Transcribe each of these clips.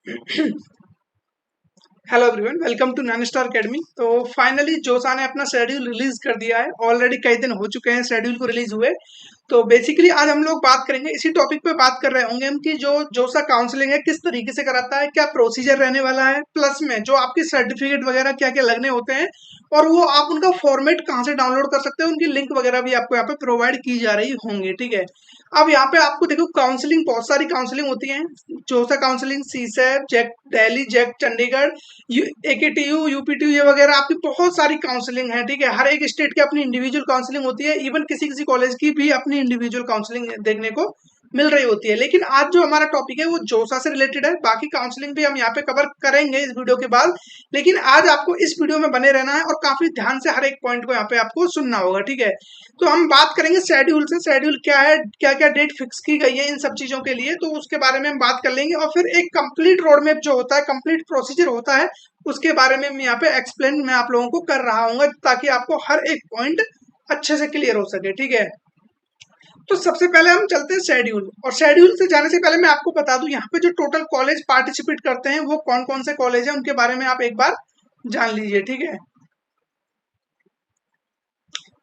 Hello everyone, welcome to nine star academy. तो finally JoSAA ने अपना शेड्यूल रिलीज कर दिया है। ऑलरेडी कई दिन हो चुके हैं शेड्यूल को रिलीज हुए। तो बेसिकली आज हम लोग बात करेंगे, इसी टॉपिक पे बात कर रहे होंगे हम कि जो जोसा काउंसलिंग है किस तरीके से कराता है, क्या प्रोसीजर रहने वाला है, प्लस में जो आपकी सर्टिफिकेट वगैरह क्या क्या लगने होते हैं, और वो आप उनका फॉर्मेट कहाँ से डाउनलोड कर सकते हैं, उनकी लिंक वगैरह भी आपको यहाँ पे प्रोवाइड की जा रही होंगी। ठीक है। अब यहाँ पे आपको देखो, काउंसलिंग बहुत सारी काउंसलिंग होती है। JoSAA counselling, CSAT, JAC Delhi, JAC Chandigarh, AKTU, UPTU, ये वगैरह आपकी बहुत सारी काउंसलिंग है। ठीक है। हर एक स्टेट की अपनी इंडिविजुअल काउंसलिंग होती है। इवन किसी किसी कॉलेज की भी अपनी इंडिविजुअल काउंसलिंग देखने को मिल रही होती है। लेकिन आज जो हमारा टॉपिक है वो जोसा से रिलेटेड है। बाकी काउंसलिंग भी हम यहाँ पे कवर करेंगे इस वीडियो के बाद। लेकिन आज आपको इस वीडियो में बने रहना है और काफी ध्यान से हर एक पॉइंट को यहाँ पे आपको सुनना होगा। ठीक है। तो हम बात करेंगे शेड्यूल से, शेड्यूल क्या है, क्या क्या डेट फिक्स की गई है इन सब चीजों के लिए, तो उसके बारे में हम बात कर लेंगे। और फिर एक कंप्लीट रोड मैप जो होता है, कंप्लीट प्रोसीजर होता है, उसके बारे में मैं यहाँ पे एक्सप्लेन मैं आप लोगों को कर रहा हूँ, ताकि आपको हर एक पॉइंट अच्छे से क्लियर हो सके। ठीक है। तो सबसे पहले हम चलते हैं शेड्यूल, और शेड्यूल से जाने से पहले मैं आपको बता दूं यहाँ पे जो टोटल कॉलेज पार्टिसिपेट करते हैं वो कौन कौन से कॉलेज हैं, उनके बारे में आप एक बार जान लीजिए। ठीक है।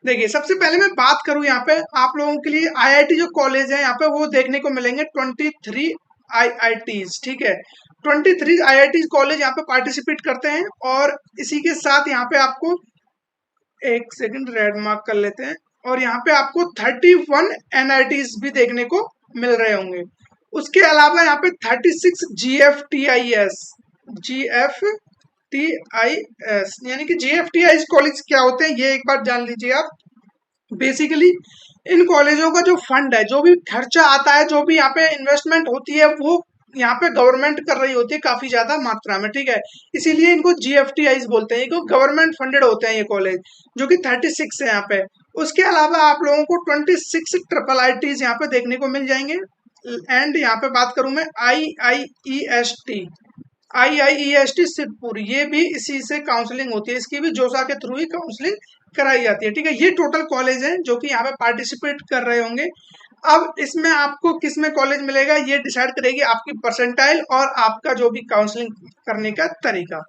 देखिए, सबसे पहले मैं बात करूं यहाँ पे आप लोगों के लिए, IIT जो कॉलेज है यहाँ पे वो देखने को मिलेंगे 23 IITs। ठीक है। 23 IIT कॉलेज यहाँ पे पार्टिसिपेट करते हैं। और इसी के साथ यहाँ पे आपको एक सेकंड रेड मार्क कर लेते हैं, और यहाँ पे आपको 31 NITs भी देखने को मिल रहे होंगे। उसके अलावा यहाँ पे 36 GFTIS, GFTIS यानी कि GFTIS कॉलेज क्या होते हैं ये एक बार जान लीजिए आप। बेसिकली इन कॉलेजों का जो फंड है, जो भी खर्चा आता है, जो भी यहाँ पे इन्वेस्टमेंट होती है, वो यहाँ पे गवर्नमेंट कर रही होती है काफी ज्यादा मात्रा में। ठीक है। इसीलिए इनको GFTIs बोलते हैं, इनको गवर्नमेंट फंडेड होते हैं ये कॉलेज, जो कि 36 है यहाँ पे। उसके अलावा आप लोगों को 26 IITs यहाँ पे देखने को मिल जाएंगे। एंड यहाँ पे बात करूं मैं IIEST सिद्धपुर, ये भी इसी से काउंसलिंग होती है, इसकी भी जोसा के थ्रू ही काउंसलिंग कराई जाती है। ठीक है। ये टोटल कॉलेज हैं जो कि यहाँ पे पार्टिसिपेट कर रहे होंगे। अब इसमें आपको किस में कॉलेज मिलेगा ये डिसाइड करेगी आपकी परसेंटाइल और आपका जो भी काउंसलिंग करने का तरीका।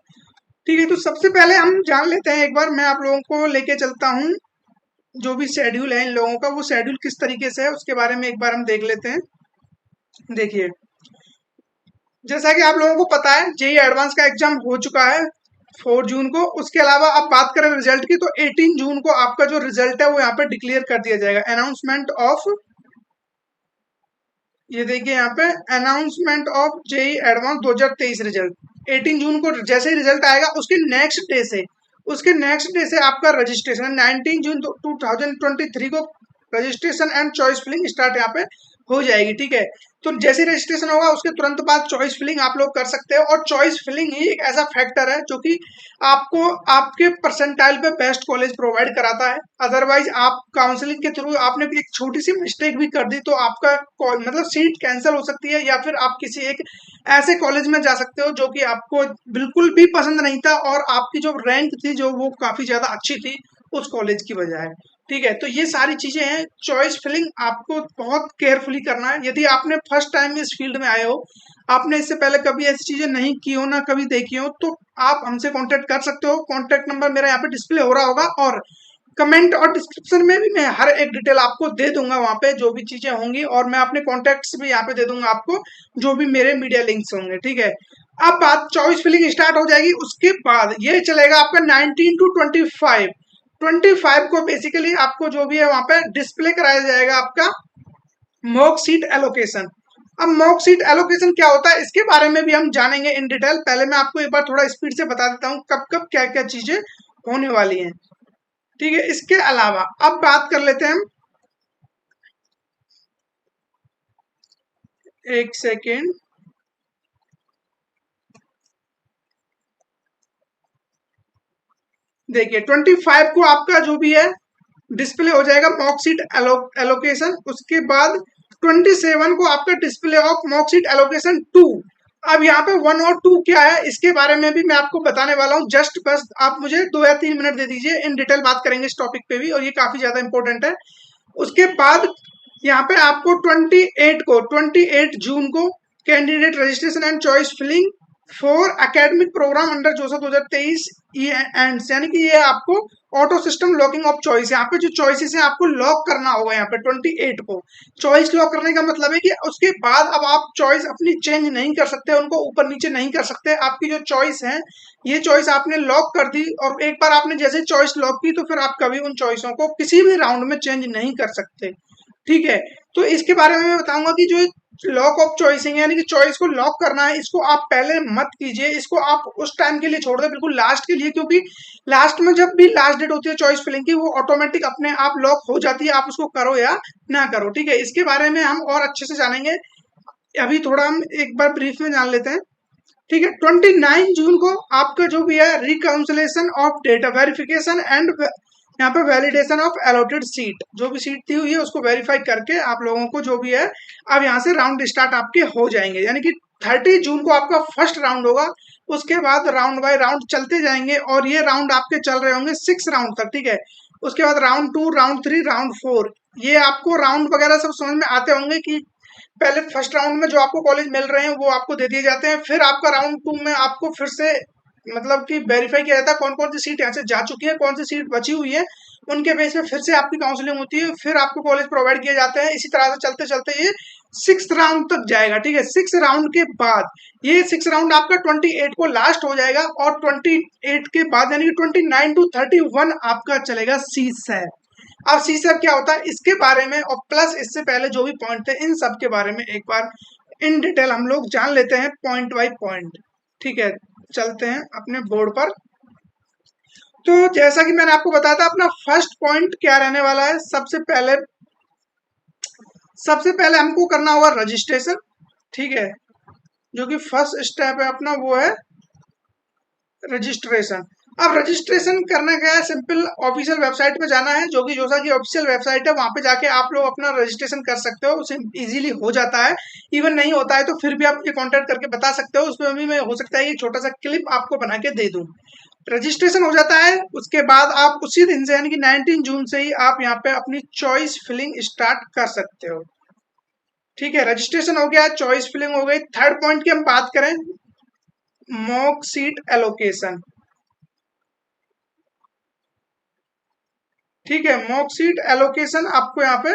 ठीक है। तो सबसे पहले हम जान लेते हैं, एक बार मैं आप लोगों को लेके चलता हूँ जो भी शेड्यूल है इन लोगों का, वो शेड्यूल किस तरीके से है उसके बारे में एक बार हम देख लेते हैं। देखिए, जैसा कि आप लोगों को पता है, जेई एडवांस का एग्जाम हो चुका है 4 जून को। उसके अलावा अब बात करें रिजल्ट की, तो 18 जून को आपका जो रिजल्ट है वो यहाँ पे डिक्लेयर कर दिया जाएगा। अनाउंसमेंट ऑफ, ये देखिए यहाँ पे, announcement of JEE advance 2023 result 18 जून को जैसे ही रिजल्ट आएगा उसके नेक्स्ट डे से आपका रजिस्ट्रेशन 19 जून 2023 को registration and choice filling start यहाँ पे हो जाएगी। ठीक है। तो जैसे रजिस्ट्रेशन होगा उसके तुरंत बाद चॉइस फिलिंग आप लोग कर सकते हो, और चॉइस फिलिंग ही एक ऐसा फैक्टर है जो कि आपको आपके परसेंटाइल पे बेस्ट कॉलेज प्रोवाइड कराता है। अदरवाइज आप काउंसलिंग के थ्रू आपने एक छोटी सी मिस्टेक भी कर दी तो आपका मतलब सीट कैंसिल हो सकती है, या फिर आप किसी एक ऐसे कॉलेज में जा सकते हो जो कि आपको बिल्कुल भी पसंद नहीं था, और आपकी जो रैंक थी जो वो काफी ज्यादा अच्छी थी उस कॉलेज की बजाय। ठीक है। तो ये सारी चीजें हैं। चॉइस फिलिंग आपको बहुत केयरफुली करना है। यदि आपने फर्स्ट टाइम इस फील्ड में आए हो, आपने इससे पहले कभी ऐसी चीजें नहीं की हो, ना कभी देखी हो, तो आप हमसे कांटेक्ट कर सकते हो। कांटेक्ट नंबर मेरा यहाँ पे डिस्प्ले हो रहा होगा, और कमेंट और डिस्क्रिप्शन में भी मैं हर एक डिटेल आपको दे दूंगा वहां पे जो भी चीजें होंगी, और मैं अपने कॉन्टेक्ट्स भी यहाँ पे दे दूंगा आपको, जो भी मेरे मीडिया लिंक्स होंगे। ठीक है। अब बात चॉइस फिलिंग स्टार्ट हो जाएगी, उसके बाद ये चलेगा आपका 19 to 25। 25 को बेसिकली आपको जो भी है वहां पे डिस्प्ले कराया जाएगा आपका मॉक सीट एलोकेशन। अब मॉक सीट एलोकेशन क्या होता है इसके बारे में भी हम जानेंगे इन डिटेल। पहले मैं आपको एक बार थोड़ा स्पीड से बता देता हूँ कब कब क्या क्या चीजें होने वाली हैं। ठीक है। इसके अलावा अब बात कर लेते हैं हम, एक सेकेंड। देखिए, 25 को आपका जो भी है डिस्प्ले हो जाएगा मॉक सीट एलोकेशन। उसके बाद 27 को आपका display of mock seat allocation 2। अब यहाँ पे 1 और 2 क्या है इसके बारे में भी मैं आपको बताने वाला हूँ। जस्ट बस आप मुझे 2 या 3 मिनट दे दीजिए, इन डिटेल बात करेंगे इस टॉपिक पे भी, और ये काफी ज्यादा इंपॉर्टेंट है। उसके बाद यहाँ पे आपको 28 जून को candidate registration and choice filling for academic program under JoSAA 2023 ends, यानी कि ये आपको auto system locking of choice, यहाँ पे जो चॉइसेस है आपको लॉक करना होगा। यहाँ पे 28 को चॉइस लॉक करने का मतलब है कि उसके बाद अब आप चॉइस अपनी चेंज नहीं कर सकते, उनको ऊपर नीचे नहीं कर सकते। आपकी जो चॉइस है ये चॉइस आपने लॉक कर दी, और एक बार आपने जैसे चॉइस लॉक की तो फिर आप कभी उन चॉइसों को किसी भी राउंड में चेंज नहीं कर सकते। ठीक है, तो इसके बारे में मैं बताऊंगा कि जो लॉक ऑफ चॉइसिंग यानी कि चॉइस को लॉक करना है, इसको आप पहले मत कीजिए, इसको आप उस टाइम के लिए छोड़ दें, बिल्कुल लास्ट के लिए, क्योंकि लास्ट में जब भी लास्ट डेट होती है चॉइस फिलिंग की, वो ऑटोमेटिक अपने आप लॉक हो जाती है, आप उसको करो या ना करो। ठीक है, इसके बारे में हम और अच्छे से जानेंगे। अभी थोड़ा हम एक बार ब्रीफ में जान लेते हैं। ठीक है, 29 जून को आपका जो भी है reconciliation of data verification and यहाँ पे वैलिडेशन ऑफ अलॉटेड सीट, जो भी सीट थी हुई है उसको वेरीफाई करके आप लोगों को जो भी है अब यहाँ से राउंड स्टार्ट आपके हो जाएंगे, यानी कि 30 जून को आपका फर्स्ट राउंड होगा। उसके बाद राउंड बाय राउंड चलते जाएंगे, और ये राउंड आपके चल रहे होंगे 6 राउंड तक। ठीक है, उसके बाद राउंड 2, राउंड 3, राउंड 4, ये आपको राउंड वगैरह सब समझ में आते होंगे कि पहले फर्स्ट राउंड में जो आपको कॉलेज मिल रहे हैं वो आपको दे दिए जाते हैं, फिर आपका राउंड 2 में आपको फिर से मतलब कि वेरीफाई किया जाता है कौन कौन सी सीट यहाँ से जा चुकी है, कौन सी सीट बची हुई है, उनके बेस पे फिर से आपकी काउंसलिंग होती है, फिर आपको कॉलेज प्रोवाइड किए जाते हैं। इसी तरह से चलते चलते ये 6 राउंड तक जाएगा। ठीक है, 6 राउंड के बाद ये 6 राउंड आपका 28 को लास्ट हो जाएगा, और 28 के बाद यानी कि 29 to 31 आपका चलेगा सी सैप। अब सी सैप क्या होता है इसके बारे में, और प्लस इससे पहले जो भी पॉइंट थे इन सब के बारे में एक बार इन डिटेल हम लोग जान लेते हैं पॉइंट बाय पॉइंट। ठीक है, चलते हैं अपने बोर्ड पर। तो जैसा कि मैंने आपको बताया था, अपना फर्स्ट पॉइंट क्या रहने वाला है, सबसे पहले हमको करना होगा रजिस्ट्रेशन। ठीक है, जो कि फर्स्ट स्टेप है अपना वो है रजिस्ट्रेशन। अब रजिस्ट्रेशन करना क्या है, सिंपल ऑफिशियल वेबसाइट पे जाना है, जो कि जोसा की ऑफिशियल वेबसाइट है, वहां पे जाके आप लोग अपना रजिस्ट्रेशन कर सकते हो, उसे इजीली हो जाता है। इवन नहीं होता है तो फिर भी आप मुझे कांटेक्ट करके बता सकते हो, उसमें भी मैं हो सकता है कि छोटा सा क्लिप आपको बना के दे दूं। रजिस्ट्रेशन हो जाता है, उसके बाद आप उसी दिन से यानी कि 19 जून से ही आप यहाँ पे अपनी चॉइस फिलिंग स्टार्ट कर सकते हो। ठीक है, रजिस्ट्रेशन हो गया, चॉइस फिलिंग हो गई। थर्ड पॉइंट की हम बात करें, मॉक सीट एलोकेशन। ठीक है, मॉक सीट एलोकेशन आपको यहाँ पे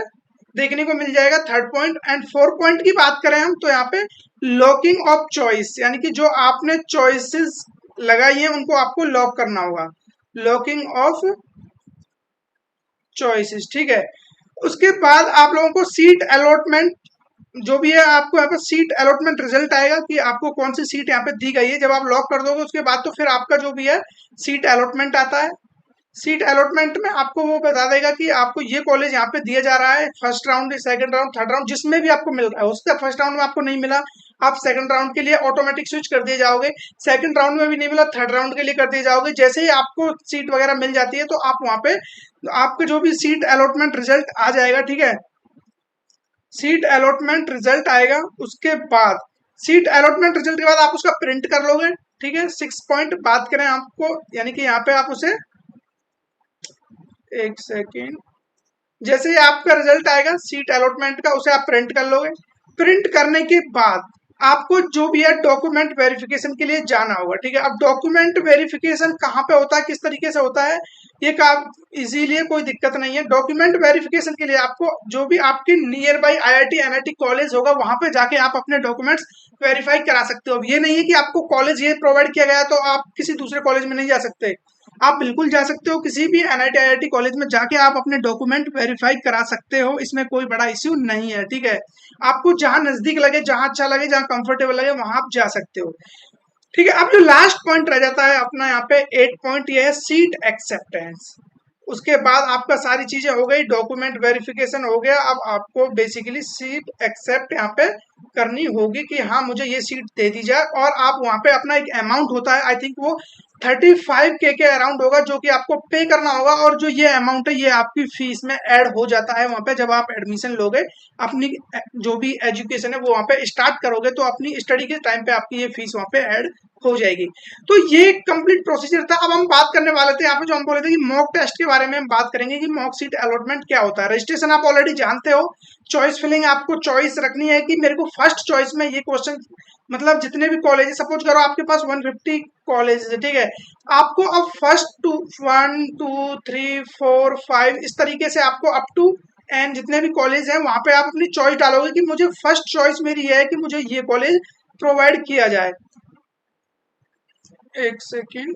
देखने को मिल जाएगा, third point. And fourth point की बात करें हम तो यहाँ पे लॉकिंग ऑफ चॉइस, यानी कि जो आपने चॉइसेस लगाई है उनको आपको लॉक करना होगा, लॉकिंग ऑफ चॉइसेस। ठीक है, उसके बाद आप लोगों को सीट अलॉटमेंट जो भी है, आपको यहाँ पर सीट अलॉटमेंट रिजल्ट आएगा कि आपको कौन सी सीट यहाँ पे दी गई है। जब आप लॉक कर दोगे उसके बाद तो फिर आपका जो भी है सीट अलॉटमेंट आता है। सीट अलॉटमेंट में आपको वो बता देगा कि आपको ये कॉलेज यहाँ पे दिया जा रहा है, first round, second round, third round, जिसमें भी आपको मिल रहा है। उसका फर्स्ट राउंड में आपको नहीं मिला, आप सेकंड राउंड के लिए ऑटोमेटिक स्विच कर दिए जाओगे, सेकंड राउंड में भी नहीं मिला, थर्ड राउंड के लिए कर दिए जाओगे। जैसे ही आपको सीट वगैरह मिल जाती है तो आप वहां पे आपका जो भी सीट अलॉटमेंट रिजल्ट आ जाएगा। ठीक है, सीट अलॉटमेंट रिजल्ट आएगा, उसके बाद सीट अलॉटमेंट रिजल्ट के बाद आप उसका प्रिंट कर लोगे। ठीक है, 6 पॉइंट बात करें आपको, यानी कि यहाँ पे आप उसे एक सेकेंड, जैसे ही आपका रिजल्ट आएगा सीट अलॉटमेंट का उसे आप प्रिंट कर लोगे। प्रिंट करने के बाद आपको जो भी है डॉक्यूमेंट वेरिफिकेशन के लिए जाना होगा। ठीक है, अब डॉक्यूमेंट वेरिफिकेशन कहाँ पे होता है, किस तरीके से होता है, ये काम इजीली है, कोई दिक्कत नहीं है। डॉक्यूमेंट वेरिफिकेशन के लिए आपको जो भी आपके near by IIT NIT college होगा वहां पे जाके आप अपने डॉक्यूमेंट्स वेरीफाई करा सकते हो। ये नहीं है कि आपको कॉलेज ये प्रोवाइड किया गया तो आप किसी दूसरे कॉलेज में नहीं जा सकते, आप बिल्कुल जा सकते हो, किसी भी एनआईटी आईआईटी कॉलेज में जाके आप अपने डॉक्यूमेंट वेरीफाई करा सकते हो, इसमें कोई बड़ा इश्यू नहीं है। ठीक है, आपको जहां नजदीक लगे, जहां अच्छा लगे, जहां कंफर्टेबल लगे वहां आप जा सकते हो। ठीक है, अब जो लास्ट पॉइंट रह जाता है अपना यहाँ पे 8 पॉइंट, ये है सीट एक्सेप्टेंस। उसके बाद आपका सारी चीजें हो गई, डॉक्यूमेंट वेरिफिकेशन हो गया, अब आपको बेसिकली सीट एक्सेप्ट यहाँ पे करनी होगी कि हाँ मुझे ये सीट दे दी जाए, और आप वहां पे अपना एक अमाउंट होता है, आई थिंक वो 35K के अराउंड होगा, जो कि आपको पे करना होगा। और जो ये अमाउंट है ये आपकी फीस में ऐड हो जाता है वहां पे, जब आप एडमिशन लोगे, अपनी जो भी एजुकेशन है वो वहां पे स्टार्ट करोगे तो अपनी स्टडी के टाइम पे आपकी ये फीस वहां पे ऐड हो जाएगी। तो ये कंप्लीट प्रोसीजर था। अब हम बात करने वाले थे यहाँ पे, जो हम बोले थे कि मॉक टेस्ट के बारे में हम बात करेंगे कि मॉक सीट अलॉटमेंट क्या होता है। रजिस्ट्रेशन आप ऑलरेडी जानते हो, चॉइस फिलिंग आपको चॉइस रखनी है कि मेरे को फर्स्ट चॉइस में ये क्वेश्चन, मतलब जितने भी कॉलेज, सपोज करो आपके पास 150 कॉलेज है, ठीक है, आपको अब फर्स्ट टू 1 2 3 4 5 इस तरीके से आपको अप टू एंड जितने भी कॉलेज हैं वहां पे आप अपनी चॉइस डालोगे कि मुझे फर्स्ट चॉइस मेरी ये है कि मुझे ये कॉलेज प्रोवाइड किया जाए। एक सेकेंड,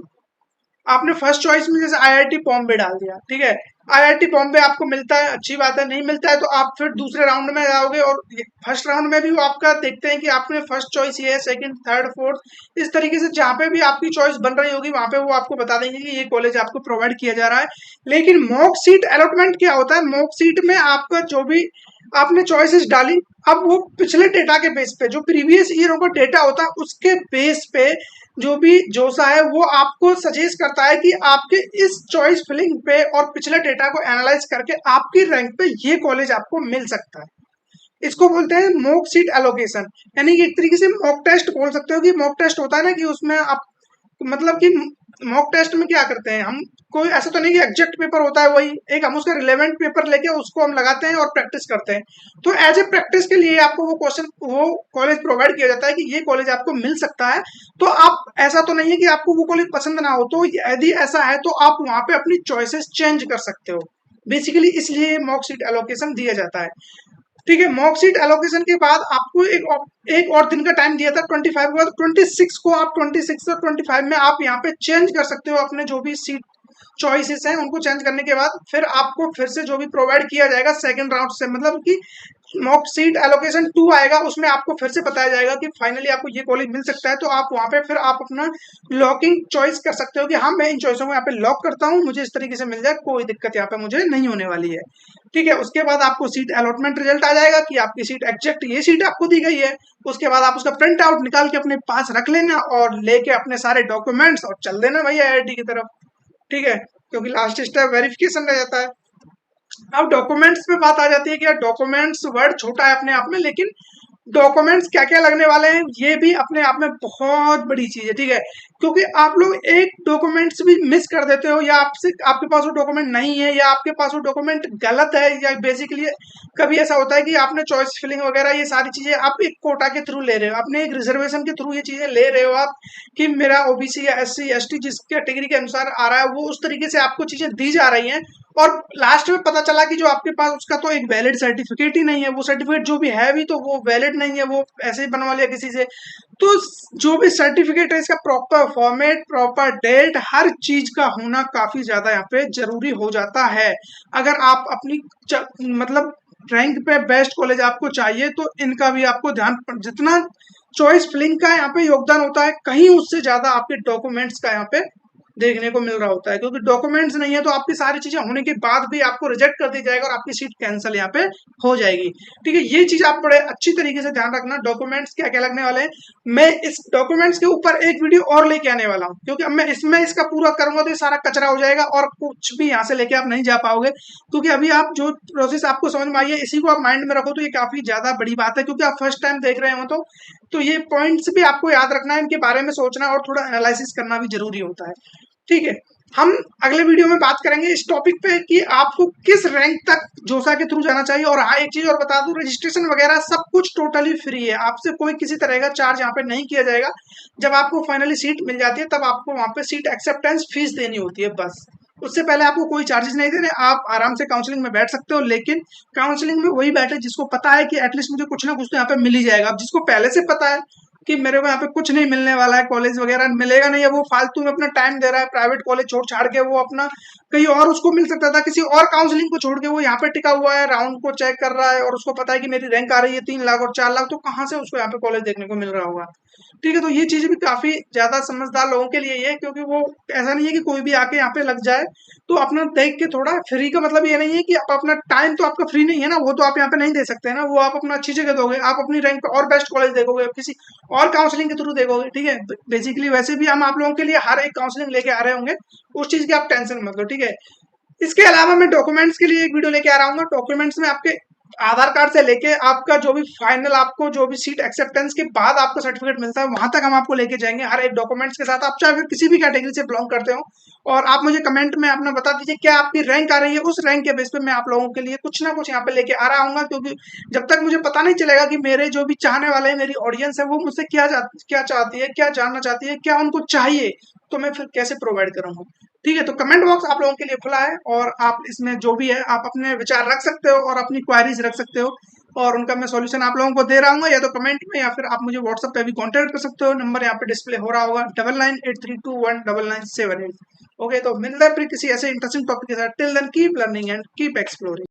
आपने फर्स्ट चॉइस में जैसे आईआईटी बॉम्बे डाल दिया, ठीक है, आईआईटी बॉम्बे आपको मिलता है, अच्छी बात है, नहीं मिलता है तो आप फिर दूसरे राउंड में जाओगे और फर्स्ट राउंड में भी वो आपका देखते हैं कि आपने फर्स्ट चॉइस ये है, सेकंड थर्ड फोर्थ, इस तरीके से जहाँ पे भी आपकी चॉइस बन रही होगी वहां पे वो आपको बता देंगे कि ये कॉलेज आपको प्रोवाइड किया जा रहा है। लेकिन मॉक सीट अलॉटमेंट क्या होता है? मॉक सीट में आपका जो भी आपने चॉइसेस डाली, अब वो पिछले डेटा के बेस पे, जो प्रीवियस ईयरों का डेटा होता है उसके बेस पे जो भी जोसा है वो आपको सजेस्ट करता है कि आपके इस चॉइस फिलिंग पे और पिछले डेटा को एनालाइज करके आपकी रैंक पे ये कॉलेज आपको मिल सकता है। इसको बोलते हैं मॉक सीट एलोकेशन, यानी कि एक तरीके से मॉक टेस्ट बोल सकते हो। कि मॉक टेस्ट होता है ना कि उसमें आप, मतलब कि मॉक टेस्ट में क्या करते हैं हम, कोई ऐसा तो नहीं कि एग्जैक्ट पेपर होता है वही एक, हम उसका रिलेवेंट पेपर लेके उसको हम लगाते हैं और प्रैक्टिस करते हैं। तो एज ए प्रैक्टिस के लिए आपको वो क्वेश्चन, वो कॉलेज प्रोवाइड किया जाता है कि ये कॉलेज आपको मिल सकता है। तो आप, ऐसा तो नहीं है कि आपको वो कॉलेज पसंद ना हो, तो यदि ऐसा है तो आप वहां पे अपनी चॉइसेस चेंज कर सकते हो। बेसिकली इसलिए मॉक सीट एलोकेशन दिया जाता है। ठीक है, मॉक सीट एलोकेशन के बाद आपको एक और दिन का टाइम दिया था 25 के बाद, 26 को आप 26 और 25 में आप यहाँ पे चेंज कर सकते हो अपने जो भी सीट चॉइसेस हैं उनको चेंज करने के बाद फिर आपको फिर से जो भी प्रोवाइड किया जाएगा सेकंड राउंड से, मतलब कि मॉक सीट एलोकेशन 2 आएगा, उसमें आपको फिर से बताया जाएगा कि फाइनली आपको ये कॉलेज मिल सकता है। तो आप वहां पे फिर आप अपना लॉकिंग चॉइस कर सकते हो कि हाँ मैं इन चॉइसों को यहाँ पे लॉक करता हूँ, मुझे इस तरीके से मिल जाए, कोई दिक्कत यहाँ पे मुझे नहीं होने वाली है। ठीक है, उसके बाद आपको सीट अलॉटमेंट रिजल्ट आ जाएगा कि आपकी सीट एग्जैक्ट ये सीट आपको दी गई है। उसके बाद आप उसका प्रिंट आउट निकाल के अपने पास रख लेना और लेके अपने सारे डॉक्यूमेंट्स और चल देना भैया आईआईटी की तरफ। ठीक है, क्योंकि लास्ट स्टेप वेरिफिकेशन रह जाता है। अब डॉक्यूमेंट्स पे बात आ जाती है कि यार डॉक्यूमेंट्स वर्ड छोटा है अपने आप में, लेकिन डॉक्यूमेंट्स क्या क्या लगने वाले हैं ये भी अपने आप में बहुत बड़ी चीज है। ठीक है, क्योंकि आप लोग एक डॉक्यूमेंट्स भी मिस कर देते हो, या आपसे आपके पास वो डॉक्यूमेंट नहीं है, या आपके पास वो डॉक्यूमेंट गलत है, या बेसिकली कभी ऐसा होता है कि आपने चॉइस फिलिंग वगैरह ये सारी चीजें आप एक कोटा के थ्रू ले रहे हो, अपने एक रिजर्वेशन के थ्रू ये चीजें ले रहे हो आप, कि मेरा ओबीसी या एससी एसटी जिस कैटेगरी के अनुसार आ रहा है वो उस तरीके से आपको चीजें दी जा रही हैं, और लास्ट में पता चला कि जो आपके पास उसका तो एक वैलिड सर्टिफिकेट ही नहीं है, वो सर्टिफिकेट जो भी है भी तो वो वैलिड नहीं है, वो ऐसे ही बनवा लिया किसी से। तो जो भी सर्टिफिकेट है इसका प्रॉपर फॉर्मेट, प्रॉपर डेट, हर चीज का होना काफी ज्यादा यहाँ पे जरूरी हो जाता है। अगर आप अपनी मतलब रैंक पे बेस्ट कॉलेज आपको चाहिए तो इनका भी आपको ध्यान, जितना चॉइस फिलिंग का यहाँ पे योगदान होता है कहीं उससे ज्यादा आपके डॉक्यूमेंट्स का यहाँ पे देखने को मिल रहा होता है, क्योंकि डॉक्यूमेंट्स नहीं है तो आपकी सारी चीजें होने के बाद भी आपको रिजेक्ट कर दी जाएगा और आपकी सीट कैंसिल यहाँ पे हो जाएगी। ठीक है, ये चीज आप बड़े अच्छी तरीके से ध्यान रखना, डॉक्यूमेंट्स क्या क्या लगने वाले हैं। मैं इस डॉक्यूमेंट्स के ऊपर एक वीडियो और लेके आने वाला हूँ, क्योंकि अब मैं इसमें इसका पूरा करूंगा तो ये सारा कचरा हो जाएगा और कुछ भी यहाँ से लेके आप नहीं जा पाओगे। क्योंकि अभी आप जो प्रोसेस आपको समझ में आई है इसी को आप माइंड में रखो तो ये काफी ज्यादा बड़ी बात है, क्योंकि आप फर्स्ट टाइम देख रहे हो तो ये पॉइंट्स भी आपको याद रखना है, इनके बारे में सोचना और थोड़ा एनालिसिस करना भी जरूरी होता है। ठीक है, हम अगले वीडियो में बात करेंगे इस टॉपिक पे कि आपको किस रैंक तक जोसा के थ्रू जाना चाहिए। और हाँ, एक चीज और बता दूं, रजिस्ट्रेशन वगैरह सब कुछ टोटली फ्री है, आपसे कोई किसी तरह का चार्ज यहाँ पे नहीं किया जाएगा। जब आपको फाइनली सीट मिल जाती है तब आपको वहां पे सीट एक्सेप्टेंस फीस देनी होती है बस, उससे पहले आपको कोई चार्जेस नहीं देने, आप आराम से काउंसलिंग में बैठ सकते हो। लेकिन काउंसलिंग में वही बैठे जिसको पता है कि एटलीस्ट मुझे कुछ ना कुछ तो यहाँ पे मिल ही जाएगा। अब जिसको पहले से पता है कि मेरे को यहाँ पे कुछ नहीं मिलने वाला है, कॉलेज वगैरह मिलेगा नहीं है, वो फालतू में अपना टाइम दे रहा है, प्राइवेट कॉलेज छोड़ छाड़ के वो अपना कहीं और उसको मिल सकता था, किसी और काउंसलिंग को छोड़ के वो यहाँ पे टिका हुआ है, राउंड को चेक कर रहा है और उसको पता है कि मेरी रैंक आ रही है 3 लाख और 4 लाख, तो कहाँ से उसको यहाँ पे कॉलेज देखने को मिल रहा होगा। ठीक है, तो ये चीजें भी काफी ज्यादा समझदार लोगों के लिए ही है, क्योंकि वो ऐसा नहीं है कि कोई भी आके यहाँ पे लग जाए। तो अपना देख के थोड़ा, फ्री का मतलब ये नहीं है कि आप अपना टाइम, तो आपका फ्री नहीं है ना, वो तो आप यहाँ पे नहीं दे सकते ना, वो आप अपना अच्छी जगह दोगे, आप अपनी रैंक पे और बेस्ट कॉलेज देखोगे, किसी और काउंसलिंग के थ्रू देखोगे। ठीक है, बेसिकली वैसे भी हम आप लोगों के लिए हर एक काउंसलिंग लेके आ रहे होंगे, उस चीज की आप टेंशन मत लो। ठीक है, इसके अलावा मैं डॉक्यूमेंट्स के लिए एक वीडियो लेके आ रहा हूँ, डॉक्यूमेंट्स में आपके आधार कार्ड से लेके आपका जो भी फाइनल, आपको जो भी सीट एक्सेप्टेंस के बाद आपको सर्टिफिकेट मिलता है, वहां तक हम आपको लेके जाएंगे हर एक डॉक्यूमेंट्स के साथ। आप चाहे फिर किसी भी कैटेगरी से बिलोंग करते हो, और आप मुझे कमेंट में अपना बता दीजिए क्या आपकी रैंक आ रही है, उस रैंक के बेस पे मैं आप लोगों के लिए कुछ ना कुछ यहाँ पे लेके आ रहा हूँ। क्योंकि जब तक मुझे पता नहीं चलेगा कि मेरे जो भी चाहने वाले हैं, मेरी ऑडियंस है, वो मुझसे क्या चाहती है, क्या जानना चाहती है, क्या उनको चाहिए, तो मैं फिर कैसे प्रोवाइड करूंगा। ठीक है, तो कमेंट बॉक्स आप लोगों के लिए खुला है, और आप इसमें जो भी है आप अपने विचार रख सकते हो और अपनी क्वारीज रख सकते हो, और उनका मैं सॉल्यूशन आप लोगों को दे रहा हूँ, या तो कमेंट में, या फिर आप मुझे व्हाट्सएप पे भी कांटेक्ट कर सकते हो। नंबर यहाँ पे डिस्प्ले हो रहा होगा, 9983219978। ओके, तो मिलते हैं फिर किसी ऐसे इंटरेस्टिंग टॉपिक के साथ। Till then keep learning and keep exploring.